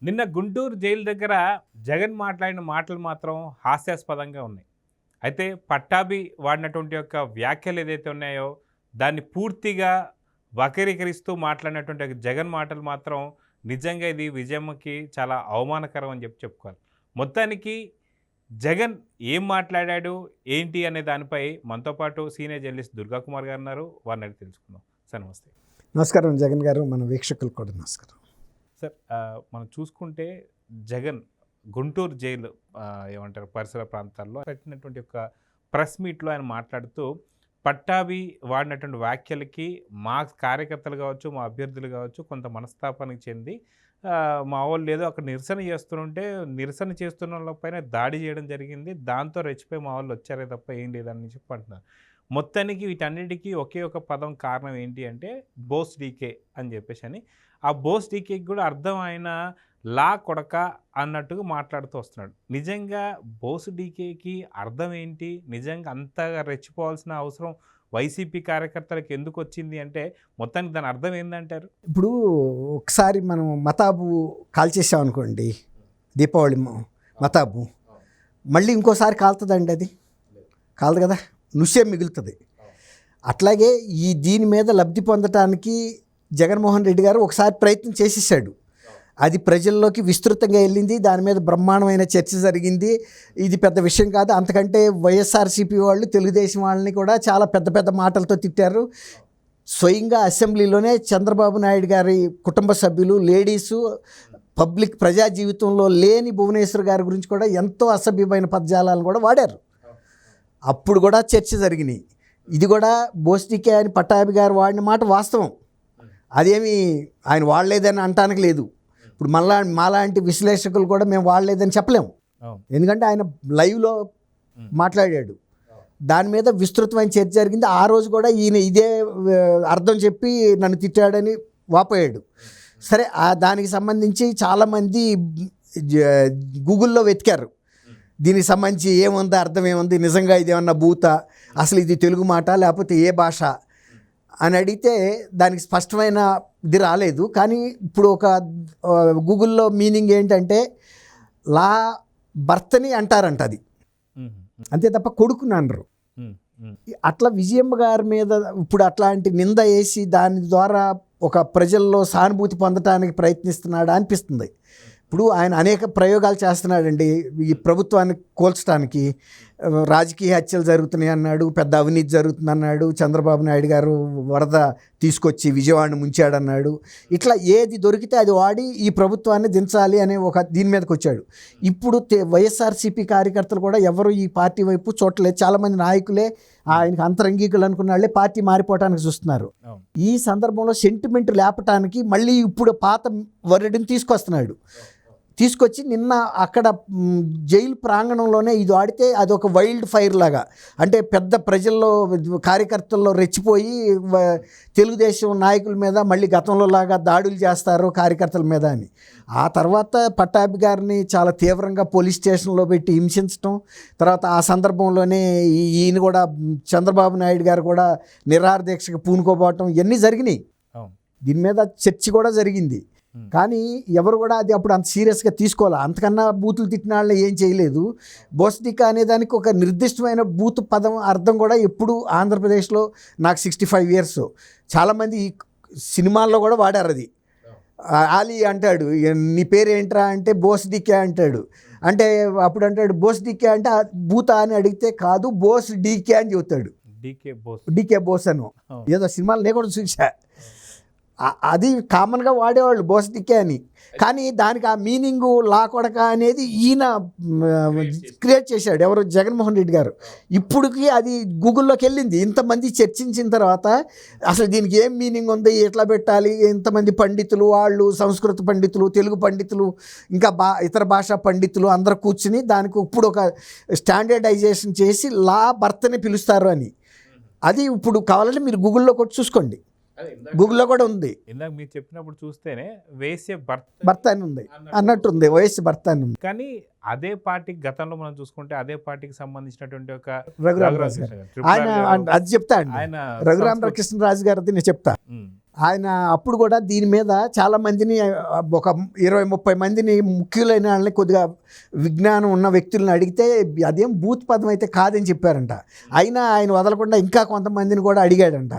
నిన్న గుంటూరు జైలు దగ్గర జగన్ మాట్లాడిన మాటలు మాత్రం హాస్యాస్పదంగా ఉన్నాయి. అయితే పట్టాభి వాడినటువంటి యొక్క వ్యాఖ్యలు ఏదైతే ఉన్నాయో దాన్ని పూర్తిగా వక్రీకరిస్తూ మాట్లాడినటువంటి జగన్ మాటలు మాత్రం నిజంగా ఇది విజయమ్మకి చాలా అవమానకరం అని చెప్పుకోవాలి. మొత్తానికి జగన్ ఏం మాట్లాడాడు ఏంటి అనే దానిపై మనతో పాటు సీనియర్ జర్నలిస్ట్ దుర్గా కుమార్ గారు ఉన్నారు. వారిని అడిగి తెలుసుకుందాం. సార్ నమస్తే. నమస్కారం జగన్ గారు, మన వీక్షకులకు కూడా నమస్కారం. సార్ మనం చూసుకుంటే జగన్ గుంటూరు జైలు ఏమంటారు పరిసర ప్రాంతాల్లో పెట్టినటువంటి ఒక ప్రెస్ మీట్లో ఆయన మాట్లాడుతూ పట్టాభి వాడినటువంటి వ్యాఖ్యలకి మా కార్యకర్తలు కావచ్చు, మా అభ్యర్థులు కావచ్చు కొంత మనస్తాపానికి చెంది మా వాళ్ళు ఏదో అక్కడ నిరసన చేస్తుంటే నిరసన చేస్తున్న వాళ్ళపైన దాడి చేయడం జరిగింది. దాంతో రెచ్చిపోయి మా వాళ్ళు వచ్చారే తప్ప ఏం లేదని చెప్పి అంటున్నారు. మొత్తానికి వీటన్నిటికీ ఒకే ఒక పదం కారణం ఏంటి అంటే బోస్ డీకే అని చెప్పేసి అని. ఆ బోస్ డీకేకి కూడా అర్థం ఆయన లా కొడక అన్నట్టుగా మాట్లాడుతూ వస్తున్నాడు. నిజంగా బోస్ డీకేకి అర్థం ఏంటి? నిజంగా అంతగా రెచ్చిపోవాల్సిన అవసరం వైసీపీ కార్యకర్తలకు ఎందుకు వచ్చింది అంటే మొత్తానికి దాని అర్థం ఏందంటారు? ఇప్పుడు ఒకసారి మనం మతాబు కాల్చేసాం అనుకోండి, దీపావళి మతాబు మళ్ళీ ఇంకోసారి కాలుతుందండి, అది కాలదు కదా, నుషే మిగులుతుంది. అట్లాగే దీని మీద లబ్ధి పొందటానికి జగన్మోహన్ రెడ్డి గారు ఒకసారి ప్రయత్నం చేసేసాడు. అది ప్రజల్లోకి విస్తృతంగా వెళ్ళింది, దాని మీద బ్రహ్మాండమైన చర్చ జరిగింది. ఇది పెద్ద విషయం కాదు. అంతకంటే వైఎస్ఆర్సీపీ వాళ్ళు తెలుగుదేశం వాళ్ళని కూడా చాలా పెద్ద పెద్ద మాటలతో తిట్టారు. స్వయంగా అసెంబ్లీలోనే చంద్రబాబు నాయుడు గారి కుటుంబ సభ్యులు, లేడీసు, పబ్లిక్ ప్రజా జీవితంలో లేని భువనేశ్వర్ గారి గురించి కూడా ఎంతో అసభ్యమైన పదజాలాలను కూడా వాడారు. అప్పుడు కూడా చర్చ జరిగినాయి. ఇది కూడా బోస్టికే అని పట్టాభి గారు వాడిన మాట వాస్తవం. అదేమి ఆయన వాడలేదని అంటానికి లేదు. ఇప్పుడు మాలాంటి విశ్లేషకులు కూడా మేము వాడలేదని చెప్పలేము, ఎందుకంటే ఆయన లైవ్లో మాట్లాడాడు. దాని మీద విస్తృతమైన చర్చ జరిగింది. ఆ రోజు కూడా ఈయన ఇదే అర్థం చెప్పి నన్ను తిట్టాడని వాపోయాడు. సరే, దానికి సంబంధించి చాలామంది గూగుల్లో వెతికారు, దీనికి సంబంధించి ఏముంది, అర్థం ఏముంది, నిజంగా ఇది ఏమన్నా భూత, అసలు ఇది తెలుగు మాట లేకపోతే ఏ భాష అని అడిగితే దానికి స్పష్టమైన ఇది రాలేదు. కానీ ఇప్పుడు ఒక గూగుల్లో మీనింగ్ ఏంటంటే లా భర్తని అంటారంట, అది అంతే తప్ప కొడుకుని అనరు. అట్లా విజయమ్మ గారి మీద ఇప్పుడు అట్లాంటి నింద వేసి దాని ద్వారా ఒక ప్రజల్లో సానుభూతి పొందటానికి ప్రయత్నిస్తున్నాడా అనిపిస్తుంది. ఇప్పుడు ఆయన అనేక ప్రయోగాలు చేస్తున్నాడండి ఈ ప్రభుత్వాన్ని కోల్చడానికి. రాజకీయ హత్యలు జరుగుతున్నాయి అన్నాడు, పెద్ద అవినీతి జరుగుతుంది అన్నాడు, చంద్రబాబు నాయుడు గారు వరద తీసుకొచ్చి విజయవాడను ముంచాడన్నాడు. ఇట్లా ఏది దొరికితే అది వాడి ఈ ప్రభుత్వాన్ని దించాలి అనే ఒక దీని మీదకి వచ్చాడు. ఇప్పుడు వైఎస్ఆర్సీపీ కార్యకర్తలు కూడా ఎవరు ఈ పార్టీ వైపు చూడలేదు. చాలామంది నాయకులే ఆయనకు అంతరంగికులు అనుకున్న వాళ్ళే పార్టీ మారిపోవటానికి చూస్తున్నారు. ఈ సందర్భంలో సెంటిమెంట్ లేపటానికి మళ్ళీ ఇప్పుడు పాత వర్రెడిని తీసుకొచ్చి నిన్న అక్కడ జైలు ప్రాంగణంలోనే ఇది వాడితే అది ఒక వైల్డ్ ఫైర్ లాగా, అంటే పెద్ద ప్రజల్లో కార్యకర్తల్లో రెచ్చిపోయి తెలుగుదేశం నాయకుల మీద మళ్ళీ గతంలో లాగా దాడులు చేస్తారు కార్యకర్తల మీద అని. ఆ తర్వాత పట్టాభి గారిని చాలా తీవ్రంగా పోలీస్ స్టేషన్లో పెట్టి హింసించడం, తర్వాత ఆ సందర్భంలోనే ఈయన కూడా చంద్రబాబు నాయుడు గారు కూడా నిరాహార దీక్షకు పూనుకోపోవటం ఇవన్నీ జరిగినాయి. దీని మీద చర్చ కూడా జరిగింది. కానీ ఎవరు కూడా అది అప్పుడు అంత సీరియస్గా తీసుకోవాలి. అంతకన్నా బూతులు తిట్టిన వాళ్ళని ఏం చేయలేదు. బోస్టికా అనే దానికి ఒక నిర్దిష్టమైన బూత్ పదం అర్థం కూడా ఎప్పుడు ఆంధ్రప్రదేశ్లో నాకు 65 years చాలామంది సినిమాల్లో కూడా వాడారు. అది ఆలీ అంటాడు, నీ పేరు ఏంట్రా అంటే బోస్ డీకే అంటాడు. అంటే అప్పుడు అంటాడు బోస్ డీకే అంటే బూత అని అడిగితే కాదు బోస్ డీకే అని చెబుతాడు. డీకే బోస్ అను ఏదో సినిమాలు నేను కూడా చూసా. అది కామన్గా వాడేవాళ్ళు బోస్ డికే అని. కానీ దానికి ఆ మీనింగు లా కొడక అనేది ఈయన క్రియేట్ చేశాడు, ఎవరు, జగన్మోహన్ రెడ్డి గారు. ఇప్పటికి అది గూగుల్లోకి వెళ్ళింది. ఇంతమంది చర్చించిన తర్వాత అసలు దీనికి ఏం మీనింగ్ ఉంది, ఎట్లా పెట్టాలి, ఇంతమంది పండితులు, వాళ్ళు సంస్కృత పండితులు, తెలుగు పండితులు, ఇంకా ఇతర భాషా పండితులు అందరూ కూర్చుని దానికి ఇప్పుడు ఒక స్టాండర్డైజేషన్ చేసి లా భర్తని పిలుస్తారు అని. అది ఇప్పుడు కావాలంటే మీరు గూగుల్లో కొట్టి చూసుకోండి, గూగుల్లో కూడా ఉంది. ఇందాక మీరు చెప్పినప్పుడు చూస్తేనే వేసే భర్త అని ఉంది అన్నట్టుంది, వయస్సు భర్త అని ఉంది. కానీ అదే పార్టీకి గతంలో మనం చూసుకుంటే అదే పార్టీకి సంబంధించినటువంటి ఒక రఘురామరాజు గారు ఆయన అది చెప్తా అండి. ఆయన రఘురామకృష్ణరాజు గారిది నేను చెప్తా. ఆయన అప్పుడు కూడా దీని మీద చాలామందిని ఒక 20-30 మందిని ముఖ్యులైన వాళ్ళని కొద్దిగా విజ్ఞానం ఉన్న వ్యక్తులను అడిగితే అదేం బూత్ పదం అయితే కాదని చెప్పారంట. అయినా ఆయన వదలకుండా ఇంకా కొంతమందిని కూడా అడిగాడంట.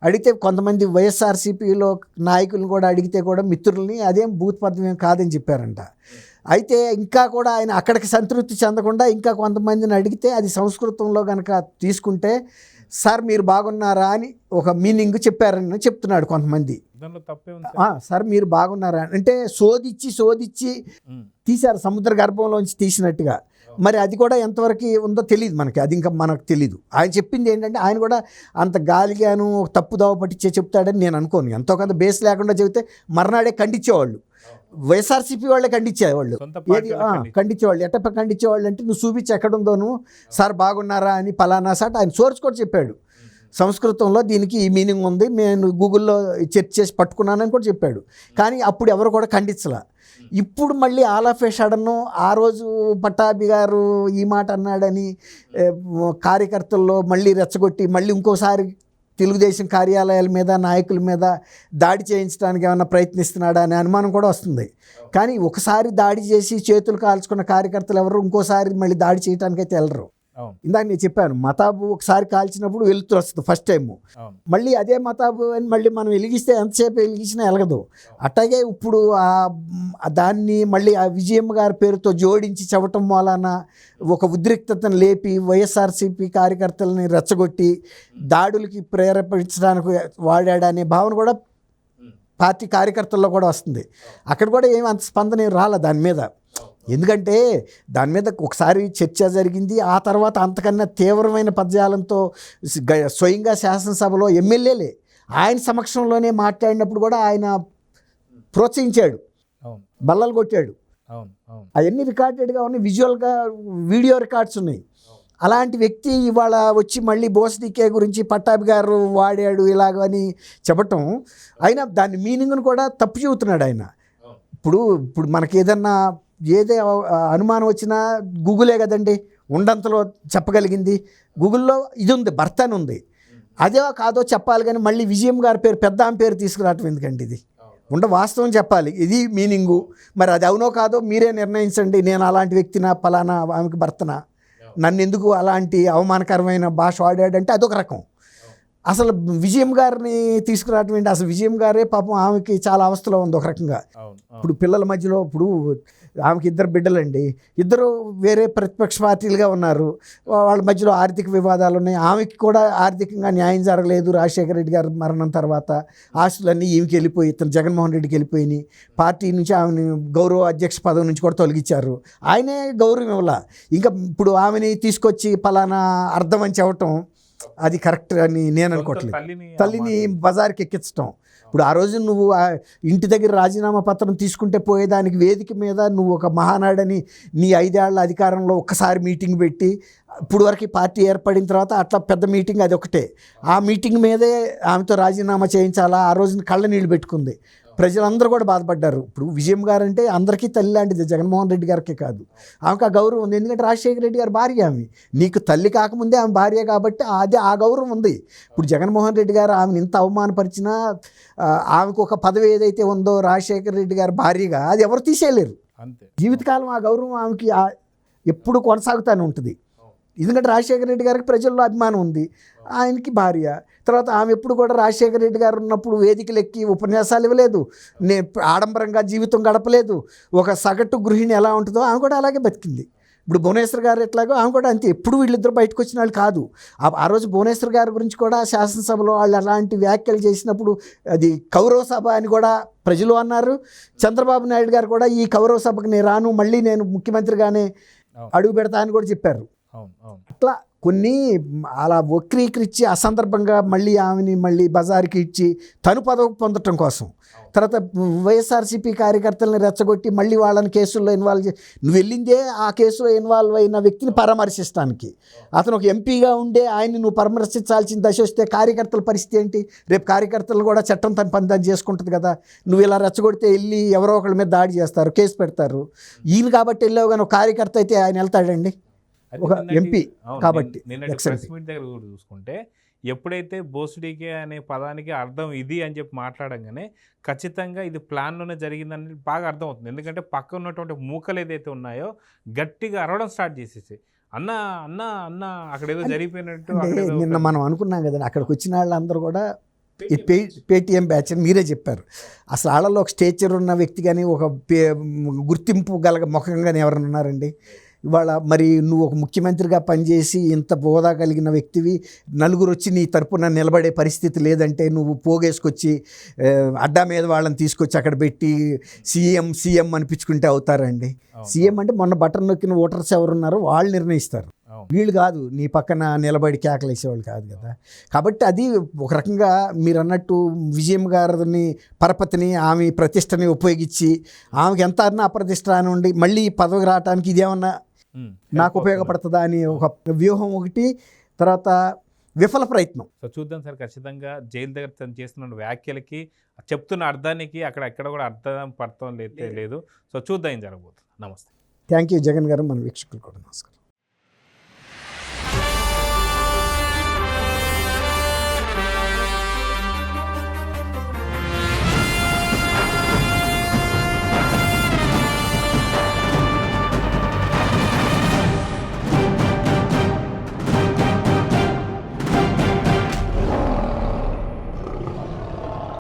అడిగితే కొంతమంది వైఎస్ఆర్సీపీలో నాయకులను కూడా అడిగితే కూడా మిత్రుల్ని అదేం బూత్ పదం ఏం కాదని చెప్పారంట. అయితే ఇంకా కూడా ఆయన అక్కడికి సంతృప్తి చెందకుండా ఇంకా కొంతమందిని అడిగితే అది సంస్కృతంలో కనుక తీసుకుంటే సార్ మీరు బాగున్నారా అని ఒక మీనింగ్ చెప్పారని చెప్తున్నాడు కొంతమంది. దానిలో తప్పే ఉంది సార్ మీరు బాగున్నారా అంటే శోధించి తీశారు, సముద్ర గర్భంలోంచి తీసినట్టుగా. మరి అది కూడా ఎంతవరకు ఉందో తెలియదు మనకి, అది ఇంకా మనకు తెలీదు. ఆయన చెప్పింది ఏంటంటే ఆయన కూడా అంత గాలిగాను తప్పు దోవ పట్టించే చెప్తాడని నేను అనుకోను. ఎంతో కొంత బేస్ లేకుండా చెబితే మర్నాడే ఖండించేవాళ్ళు, వైఎస్ఆర్సీపీ వాళ్ళే ఖండించేవాళ్ళు. ఏది ఖండించేవాళ్ళు, ఎట్ట ఖండించేవాళ్ళు అంటే నువ్వు చూపించి ఎక్కడుందోను సార్ బాగున్నారా అని పలానా సాట్ ఆయన సోర్స్ కూడా చెప్పాడు. సంస్కృతంలో దీనికి ఈ మీనింగ్ ఉంది, నేను గూగుల్లో సెర్చ్ చేసి పట్టుకున్నానని కూడా చెప్పాడు. కానీ అప్పుడు ఎవరు కూడా ఖండించలా. ఇప్పుడు మళ్ళీ ఆల్ ఆఫ్ ఏ సడన్ ఆ రోజు పట్టాభి గారు ఈ మాట అన్నాడని కార్యకర్తల్లో మళ్ళీ రెచ్చగొట్టి మళ్ళీ ఇంకోసారి తెలుగుదేశం కార్యాలయాల మీద నాయకుల మీద దాడి చేయించడానికి ఏమైనా ప్రయత్నిస్తున్నాడా అనే అనుమానం కూడా వస్తుంది. కానీ ఒకసారి దాడి చేసి చేతులు కాల్చుకున్న కార్యకర్తలు ఎవరు ఇంకోసారి మళ్ళీ దాడి చేయడానికైతే వెళ్ళరు. ఇందాక నేను చెప్పాను, మతాబు ఒకసారి కాల్చినప్పుడు వెలుతురు వస్తుంది ఫస్ట్ టైం, మళ్ళీ అదే మతాబు అని మళ్ళీ మనం వెలిగిస్తే ఎంతసేపు వెలిగించినా వెలగదు. అట్లాగే ఇప్పుడు దాన్ని మళ్ళీ ఆ విజయమ్మ గారి పేరుతో జోడించి చెప్పటం వలన ఒక ఉద్రిక్తతను లేపి వైఎస్ఆర్సీపీ కార్యకర్తలని రెచ్చగొట్టి దాడులకి ప్రేరేపించడానికి వాడాడనే భావన కూడా పార్టీ కార్యకర్తల్లో కూడా వస్తుంది. అక్కడ కూడా ఏమి అంత స్పందన రాలే దాని మీద. ఎందుకంటే దాని మీద ఒకసారి చర్చ జరిగింది, ఆ తర్వాత అంతకన్నా తీవ్రమైన పదజాలంతో స్వయంగా శాసనసభలో ఎమ్మెల్యేలే ఆయన సమక్షంలోనే మాట్లాడినప్పుడు కూడా ఆయన ప్రోత్సహించాడు, బల్లలు కొట్టాడు. అవన్నీ రికార్డెడ్గా ఉన్నాయి, విజువల్గా వీడియో రికార్డ్స్ ఉన్నాయి. అలాంటి వ్యక్తి ఇవాళ వచ్చి మళ్ళీ బోస్డీకే గురించి పట్టాభి గారు వాడాడు ఇలాగని చెప్పటం, అయినా దాని మీనింగ్ను కూడా తప్పు చెబుతున్నాడు ఆయన. ఇప్పుడు మనకి ఏదన్నా అనుమానం వచ్చినా గూగులే కదండి ఉండంతలో చెప్పగలిగింది. గూగుల్లో ఇది ఉంది, భర్త అని ఉంది, అదే కాదో చెప్పాలి. కానీ మళ్ళీ విజయం గారి పేరు పెద్ద ఆమె పేరు తీసుకురావటం ఎందుకండి? ఇది వాస్తవం చెప్పాలి, ఇది మీనింగు. మరి అది అవునో కాదో మీరే నిర్ణయించండి. నేను అలాంటి వ్యక్తినా, పలానా ఆమెకి భర్తనా, నన్ను ఎందుకు అలాంటి అవమానకరమైన భాష వాడాడంటే అదొక రకం. అసలు విజయం గారిని తీసుకురావటం ఏంటి? అసలు విజయం గారే పాపం ఆమెకి చాలా అవస్థలో ఉంది ఒక రకంగా. ఇప్పుడు పిల్లల మధ్యలో ఇప్పుడు ఆమెకి 2 బిడ్డలండి, 2 వేరే ప్రతిపక్ష పార్టీలుగా ఉన్నారు, వాళ్ళ మధ్యలో ఆర్థిక వివాదాలు ఉన్నాయి. ఆమెకి కూడా ఆర్థికంగా న్యాయం జరగలేదు. రాజశేఖర రెడ్డి గారి మరణం తర్వాత ఆస్తులన్నీ ఈమెకి వెళ్ళిపోయి ఇతను జగన్మోహన్ రెడ్డికి వెళ్ళిపోయినాయి. పార్టీ నుంచి ఆమెని గౌరవ అధ్యక్ష పదవి నుంచి కూడా తొలగించారు. ఆయనే గౌరవం ఇవ్వాల. ఇంకా ఇప్పుడు ఆమెని తీసుకొచ్చి పలానా అర్థం అని చెప్పటం అది కరెక్ట్ అని నేను అనుకోవట్లేదు. తల్లిని బజార్కి ఎక్కించడం. ఇప్పుడు ఆ రోజు నువ్వు ఇంటి దగ్గర రాజీనామా పత్రం తీసుకుంటే పోయేదానికి వేదిక మీద నువ్వు ఒక మహానాడని నీ 5 ఏళ్ల అధికారంలో ఒక్కసారి మీటింగ్ పెట్టి, ఇప్పుడు వరకు పార్టీ ఏర్పడిన తర్వాత అట్లా పెద్ద మీటింగ్ అది ఒకటే, ఆ మీటింగ్ మీదే ఆమెతో రాజీనామా చేయించాలా. ఆ రోజున కళ్ళ నీళ్ళు పెట్టుకుంది. ప్రజలందరూ కూడా బాధపడ్డారు. ఇప్పుడు విజయం గారు అంటే అందరికీ తల్లి లాంటిది, జగన్మోహన్ రెడ్డి గారికే కాదు. ఆమెకు ఆ గౌరవం ఉంది, ఎందుకంటే రాజశేఖర రెడ్డి గారి భార్య ఆమె. నీకు తల్లి కాకముందే ఆమె భార్య కాబట్టి అది ఆ గౌరవం ఉంది. ఇప్పుడు జగన్మోహన్ రెడ్డి గారు ఆమెను ఇంత అవమానపరిచినా ఆమెకు ఒక పదవి ఏదైతే ఉందో రాజశేఖర రెడ్డి గారి భార్యగా, అది ఎవరు తీసేయలేరు. జీవితకాలం ఆ గౌరవం ఆమెకి ఎప్పుడు కొనసాగుతూనే ఉంటుంది. ఎందుకంటే రాజశేఖర రెడ్డి గారికి ప్రజల్లో అభిమానం ఉంది, ఆయనకి భార్య. తర్వాత ఆమె ఎప్పుడు కూడా రాజశేఖర రెడ్డి గారు ఉన్నప్పుడు వేదికలు ఎక్కి ఉపన్యాసాలు ఇవ్వలేదు, ఆడంబరంగా జీవితం గడపలేదు. ఒక సగటు గృహిణి ఎలా ఉంటుందో ఆమె కూడా అలాగే బతికింది. ఇప్పుడు భువనేశ్వర్ గారు ఎట్లాగో ఆమె కూడా అంతే. ఎప్పుడు వీళ్ళిద్దరు బయటకు వచ్చిన వాళ్ళు కాదు. ఆ రోజు భువనేశ్వర్ గారి గురించి కూడా శాసనసభలో వాళ్ళు అలాంటి వ్యాఖ్యలు చేసినప్పుడు అది కౌరవ సభ అని కూడా ప్రజలు అన్నారు. చంద్రబాబు నాయుడు గారు కూడా ఈ కౌరవ సభకు నేను రాను, మళ్ళీ నేను ముఖ్యమంత్రిగానే అడుగు పెడతా అని కూడా చెప్పారు. అట్లా కొన్ని అలా వక్రీకరించి అసందర్భంగా మళ్ళీ ఆమెని మళ్ళీ బజార్కి ఇచ్చి తను పదవి పొందటం కోసం, తర్వాత వైఎస్ఆర్సీపీ కార్యకర్తలను రెచ్చగొట్టి మళ్ళీ వాళ్ళని కేసుల్లో ఇన్వాల్వ్ నువ్వు వెళ్ళిందే ఆ కేసులో ఇన్వాల్వ్ అయిన వ్యక్తిని పరామర్శిస్తానికి. అతను ఒక ఎంపీగా ఉండే ఆయన్ని నువ్వు పరామర్శించాల్సిన దశ వస్తే కార్యకర్తల పరిస్థితి ఏంటి? రేపు కార్యకర్తలు కూడా చట్టం తన పని దాన్ని చేసుకుంటుంది కదా. నువ్వు ఇలా రెచ్చగొడితే వెళ్ళి ఎవరో ఒకళ్ళ మీద దాడి చేస్తారు, కేసు పెడతారు. ఈయన కాబట్టి వెళ్ళావు కానీ ఒక కార్యకర్త అయితే ఆయన వెళ్తాడండి, ఒక ఎంపీ కాబట్టి. ప్రెస్ మీట్ దగ్గర చూసుకుంటే ఎప్పుడైతే బోసుడీకే అనే పదానికి అర్థం ఇది అని చెప్పి మాట్లాడంగానే ఖచ్చితంగా ఇది ప్లాన్లోనే జరిగిందని బాగా అర్థమవుతుంది. ఎందుకంటే పక్కన ఉన్నటువంటి మూకలు ఏదైతే ఉన్నాయో గట్టిగా అరవడం స్టార్ట్ చేసేసి అన్న అన్న అన్న అక్కడేదో జరిగిపోయినట్టు అంటే అక్కడేదో నిన్న మనం అనుకున్నాం కదండి, అక్కడికి వచ్చిన వాళ్ళందరూ కూడా ఈ పేటీఎం బ్యాచ్ అని మీరే చెప్పారు. అసలు వాళ్ళలో ఒక స్టేచర్ ఉన్న వ్యక్తి కానీ ఒక గుర్తింపు గల ముఖం కానీ ఎవరైనా ఉన్నారండి? ఇవాళ మరి నువ్వు ఒక ముఖ్యమంత్రిగా పనిచేసి ఇంత హోదా కలిగిన వ్యక్తివి, నలుగురు వచ్చి నీ తరపున నిలబడే పరిస్థితి లేదంటే నువ్వు పోగేసుకొచ్చి అడ్డా మీద వాళ్ళని తీసుకొచ్చి అక్కడ పెట్టి సీఎం అనిపించుకుంటే అవుతారండి? సీఎం అంటే మొన్న బటన్ నొక్కిన ఓటర్స్ ఎవరున్నారో వాళ్ళు నిర్ణయిస్తారు, వీళ్ళు కాదు. నీ పక్కన నిలబడి కేకలేసేవాళ్ళు కాదు కదా. కాబట్టి అది ఒక రకంగా మీరు అన్నట్టు విజయం గారిని పరపతిని ఆమె ప్రతిష్టని ఉపయోగించి ఆమెకి ఎంత అన్నా అప్రతిష్ట అని ఉండి మళ్ళీ పదవికి రావడానికి ఇదేమన్నా నాకు ఉపయోగపడుతుందా అని ఒక వ్యూహం ఒకటి, తర్వాత విఫల ప్రయత్నం. సో చూద్దాం సార్, ఖచ్చితంగా జైలు దగ్గర తను చేస్తున్న వ్యాఖ్యలకి చెప్తున్న అర్థానికి అక్కడ ఎక్కడ కూడా అర్థం పడతాం లేదు. సో చూద్దాం ఏం జరగబోతుంది. నమస్తే. థ్యాంక్ యూ జగన్ గారు, మన వీక్షకులు కూడా నమస్కారం.